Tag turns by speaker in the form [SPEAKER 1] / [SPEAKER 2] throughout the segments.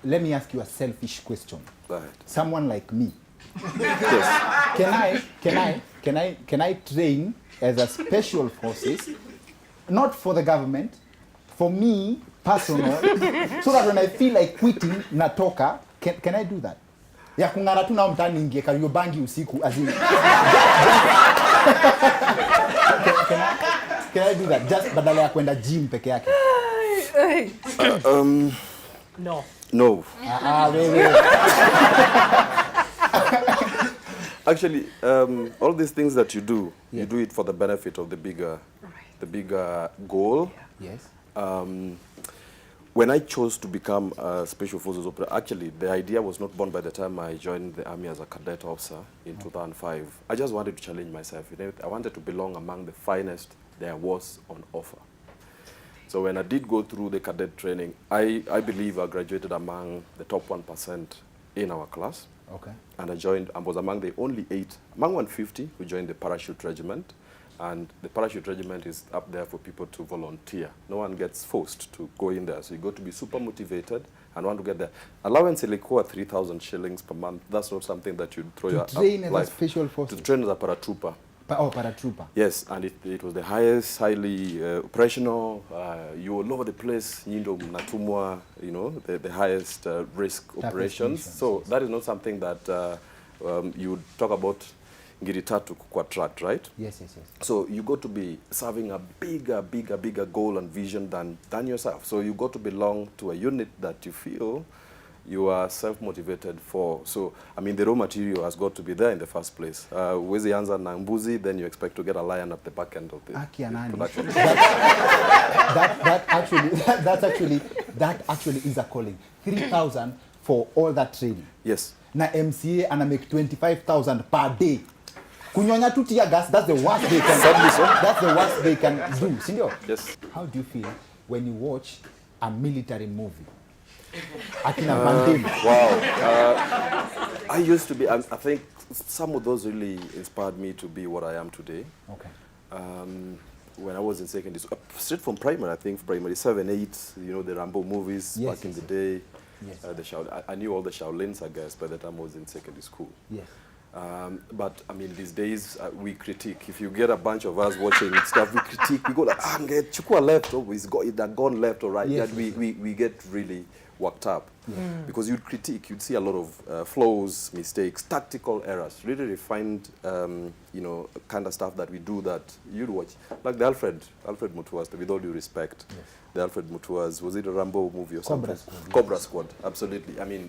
[SPEAKER 1] let me ask you a selfish question.
[SPEAKER 2] Go ahead.
[SPEAKER 1] Someone like me,
[SPEAKER 2] Yes.
[SPEAKER 1] can I train as a special forces, not for the government, for me personal, so that when I feel like quitting natoka, can I do that? Ya kung'ara tu nao mtaani ningie Kariobangi usiku as in. Can I do that? Just badala ya kwenda gym peke yake.
[SPEAKER 3] No.
[SPEAKER 2] No.
[SPEAKER 1] Wait.
[SPEAKER 2] Actually, all these things that you do, you do it for the benefit of the bigger goal.
[SPEAKER 1] Yes.
[SPEAKER 2] When I chose to become a Special Forces operator, actually, the idea was not born by the time I joined the Army as a cadet officer in 2005. I just wanted to challenge myself. You know, I wanted to belong among the finest there was on offer. So when I did go through the cadet training, I believe I graduated among the top 1% in our class.
[SPEAKER 1] Okay.
[SPEAKER 2] And I was among the only 8, among 150 who joined the parachute regiment. And the parachute regiment is up there for people to volunteer. No one gets forced to go in there. So you got to be super motivated and want to get there. Allowance ilikuwa 3,000 shillings per month. That's not something that you'd throw your
[SPEAKER 1] train as
[SPEAKER 2] life.
[SPEAKER 1] a special force.
[SPEAKER 2] To train as a paratrooper.
[SPEAKER 1] Paratrooper.
[SPEAKER 2] Yes, and it was the highest, highly operational. You all over the place. Nyindo mnatumwa, you know, the highest risk operations. So yes. That is not something that you would talk about Giritatu kwa track, right?
[SPEAKER 1] Yes.
[SPEAKER 2] So you got to be serving a bigger goal and vision than yourself. So you got to belong to a unit that you feel you are self-motivated for. So, I mean, the raw material has got to be there in the first place. Wezi anza na mbuzi, then you expect to get a lion at the back end of the production. That actually is a calling. 3,000 for all that training. Yes.
[SPEAKER 1] Na MCA and I make 25,000 per day. Kunyonya tu tear gas, that's the worst they can do. That's the worst they can do. Sindio?
[SPEAKER 2] Yes.
[SPEAKER 1] How do you feel when you watch a military movie?
[SPEAKER 2] Wow. I used to be, I think some of those really inspired me to be what I am today.
[SPEAKER 1] Okay.
[SPEAKER 2] When I was in secondary school, straight from primary, I think primary 7, 8, you know, the Rambo movies back in the day.
[SPEAKER 1] Yes.
[SPEAKER 2] I knew all the Shaolins, I guess, by the time I was in secondary school.
[SPEAKER 1] Yes.
[SPEAKER 2] But I mean, these days we critique. If you get a bunch of us watching stuff, we critique. We go like, get Chukwa left, or he's gone left or right.
[SPEAKER 1] Yes,
[SPEAKER 2] we get really worked up because you'd critique. You'd see a lot of flaws, mistakes, tactical errors, really refined, you know, kind of stuff that we do that you'd watch, like the Alfred Mutua's. With all due respect. Yes. The Alfred Mutua's, was it a Rambo movie or something? Cobra Squad, absolutely. I mean,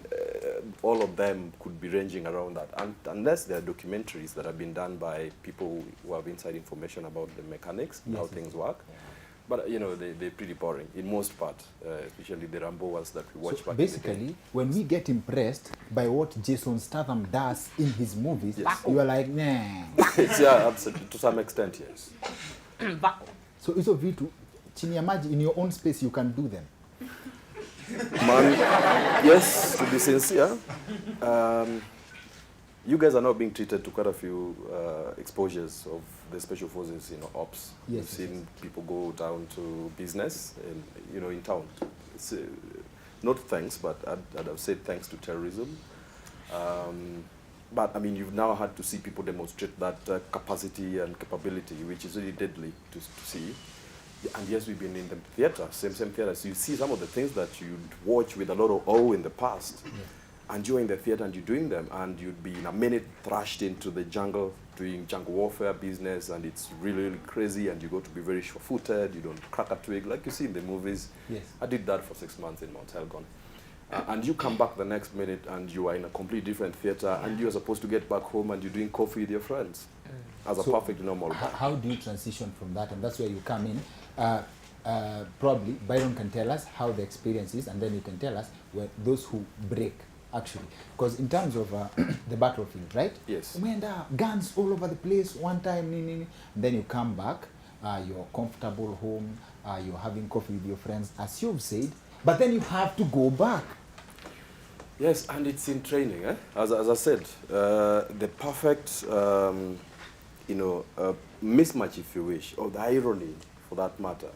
[SPEAKER 2] all of them could be ranging around that, unless there are documentaries that have been done by people who have inside information about the mechanics, how things work. Yeah. But, you know, they're pretty boring, in most part, especially the Rambo ones that we watch back
[SPEAKER 1] basically,
[SPEAKER 2] in the day.
[SPEAKER 1] when we get impressed by what Jason Statham does in his movies, you are like, nah.
[SPEAKER 2] Yeah, absolutely, to some extent, yes.
[SPEAKER 1] So, hizo vitu, chini ya maji, in your own space, you can do them.
[SPEAKER 2] Man, yes, to be sincere, you guys are now being treated to quite a few exposures of the special forces, you know, ops.
[SPEAKER 1] Yes,
[SPEAKER 2] You've seen people go down to business, in, you know, in town. It's, not thanks, but I'd have said thanks to terrorism. But I mean, you've now had to see people demonstrate that capacity and capability, which is really deadly to see. And yes, we've been in the theater, same theater. So you see some of the things that you'd watch with a lot of awe in the past. Yeah. And you're in the theater and you're doing them, and you'd be in a minute thrashed into the jungle, doing jungle warfare business, and it's really, really crazy, and you got to be very sure-footed, you don't crack a twig, like you see in the movies.
[SPEAKER 1] Yes.
[SPEAKER 2] I did that for 6 months in Mount Elgon. And you come back the next minute, and you are in a completely different theater, and you're supposed to get back home, and you're doing coffee with your friends, as a perfect normal guy.
[SPEAKER 1] How do you transition from that? And that's where you come in. Probably Byron can tell us how the experience is, and then you can tell us where those who break, actually. Because in terms of the battlefield, right?
[SPEAKER 2] Yes.
[SPEAKER 1] Guns all over the place, one time, then you come back, you're comfortable home, you're having coffee with your friends, as you've said, but then you have to go back.
[SPEAKER 2] Yes, and it's in training. As I said, the perfect, you know, mismatch, if you wish, or the irony, for that matter,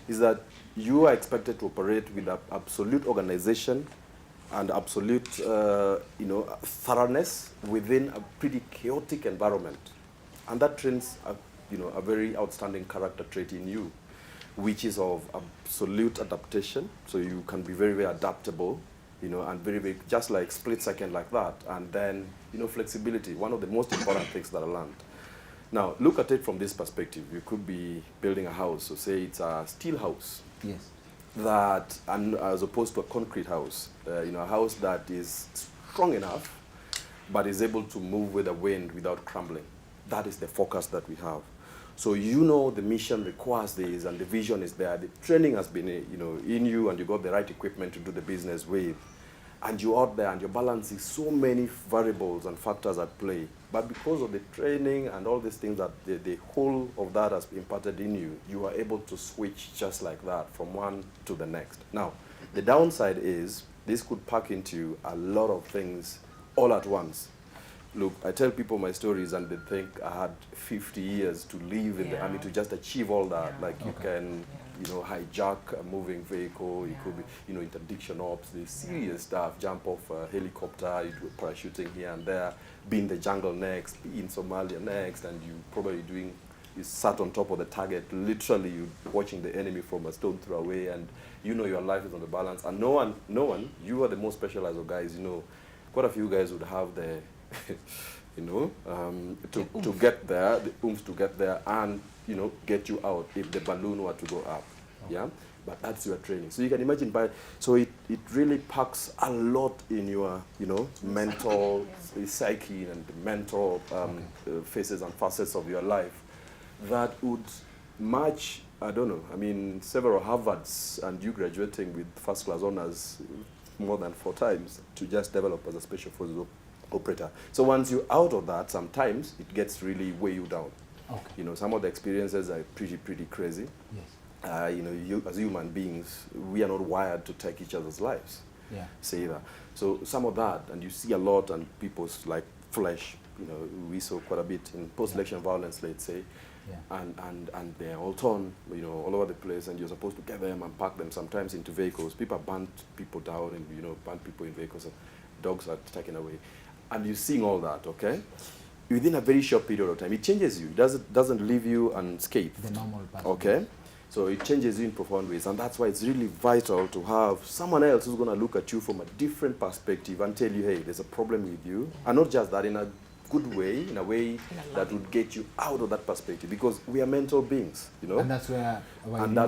[SPEAKER 2] is that you are expected to operate with an absolute organization and absolute, thoroughness within a pretty chaotic environment. And that trains, a very outstanding character trait in you, which is of absolute adaptation. So you can be very, very adaptable, and very, very, just like split second like that. And then, flexibility, one of the most important things that I learned. Now, look at it from this perspective. You could be building a house, so say it's a steel house.
[SPEAKER 1] Yes.
[SPEAKER 2] That, and as opposed to a concrete house, a house that is strong enough, but is able to move with the wind without crumbling. That is the focus that we have. So the mission requires this, and the vision is there. The training has been, in you, and you got the right equipment to do the business with. And you're out there, and you're balancing so many variables and factors at play. But because of the training and all these things that the whole of that has imparted in you, you are able to switch just like that from one to the next. Now, the downside is this could pack into a lot of things all at once. Look, I tell people my stories and they think I had 50 years to live in the army to just achieve all that. Like you can, hijack a moving vehicle, it could be, interdiction ops, the serious stuff, jump off a helicopter, you do parachuting here and there, be in the jungle next, be in Somalia next, and you probably you sat on top of the target, literally you watching the enemy from a stone throw away, and your life is on the balance. And no one, you are the most specialized of guys, quite a few guys would have the to get there, the oomph to get there, and get you out if the balloon were to go up. Yeah, but that's your training. So you can imagine, so it really packs a lot in your mental psyche and the mental phases and facets of your life that would match. I don't know. I mean, several Harvards and you graduating with first class honors more than 4 times to just develop as a special forces operator. So once you're out of that, sometimes it gets really weigh you down. Okay. Some of the experiences are pretty crazy. Yes. You as human beings, we are not wired to take each other's lives. Yeah. Say that. So some of that, and you see a lot, and people's like flesh. We saw quite a bit in post-election violence, let's say. Yeah. And they're all torn, all over the place, and you're supposed to get them and pack them sometimes into vehicles. People burn people down, and burn people in vehicles, and dogs are taken away. And you're seeing all that, okay? Within a very short period of time, it changes you. It doesn't leave you unscathed. The normal person. Okay? So it changes you in profound ways. And that's why it's really vital to have someone else who's going to look at you from a different perspective and tell you, hey, there's a problem with you. And not just that, in a good way, in a way that would get you out of that perspective. Because we are mental beings, And that's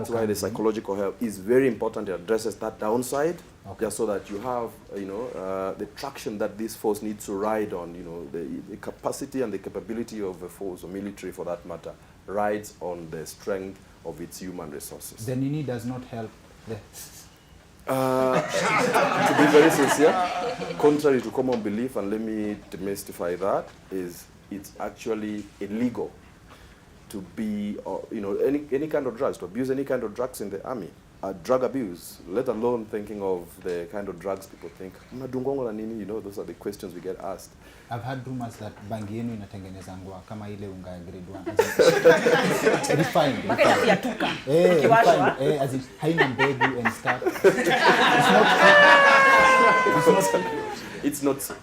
[SPEAKER 2] why the psychological help is very important. It addresses that downside. Okay. Just so that you have, the traction that this force needs to ride on, the capacity and the capability of a force, or military for that matter, rides on the strength of its human resources.
[SPEAKER 1] The Nini does not help.
[SPEAKER 2] To be very sincere, contrary to common belief, and let me demystify that, is it's actually illegal to be, any kind of drugs, to abuse any kind of drugs in the army. Drug abuse, let alone thinking of the kind of drugs people think. Those are the questions we get asked.
[SPEAKER 1] I've heard rumors that bangi yenu inatengeneza ngwa kama ile unga ya grade 1. Refined. Refined. As in haina mbegu and stuff. It's not.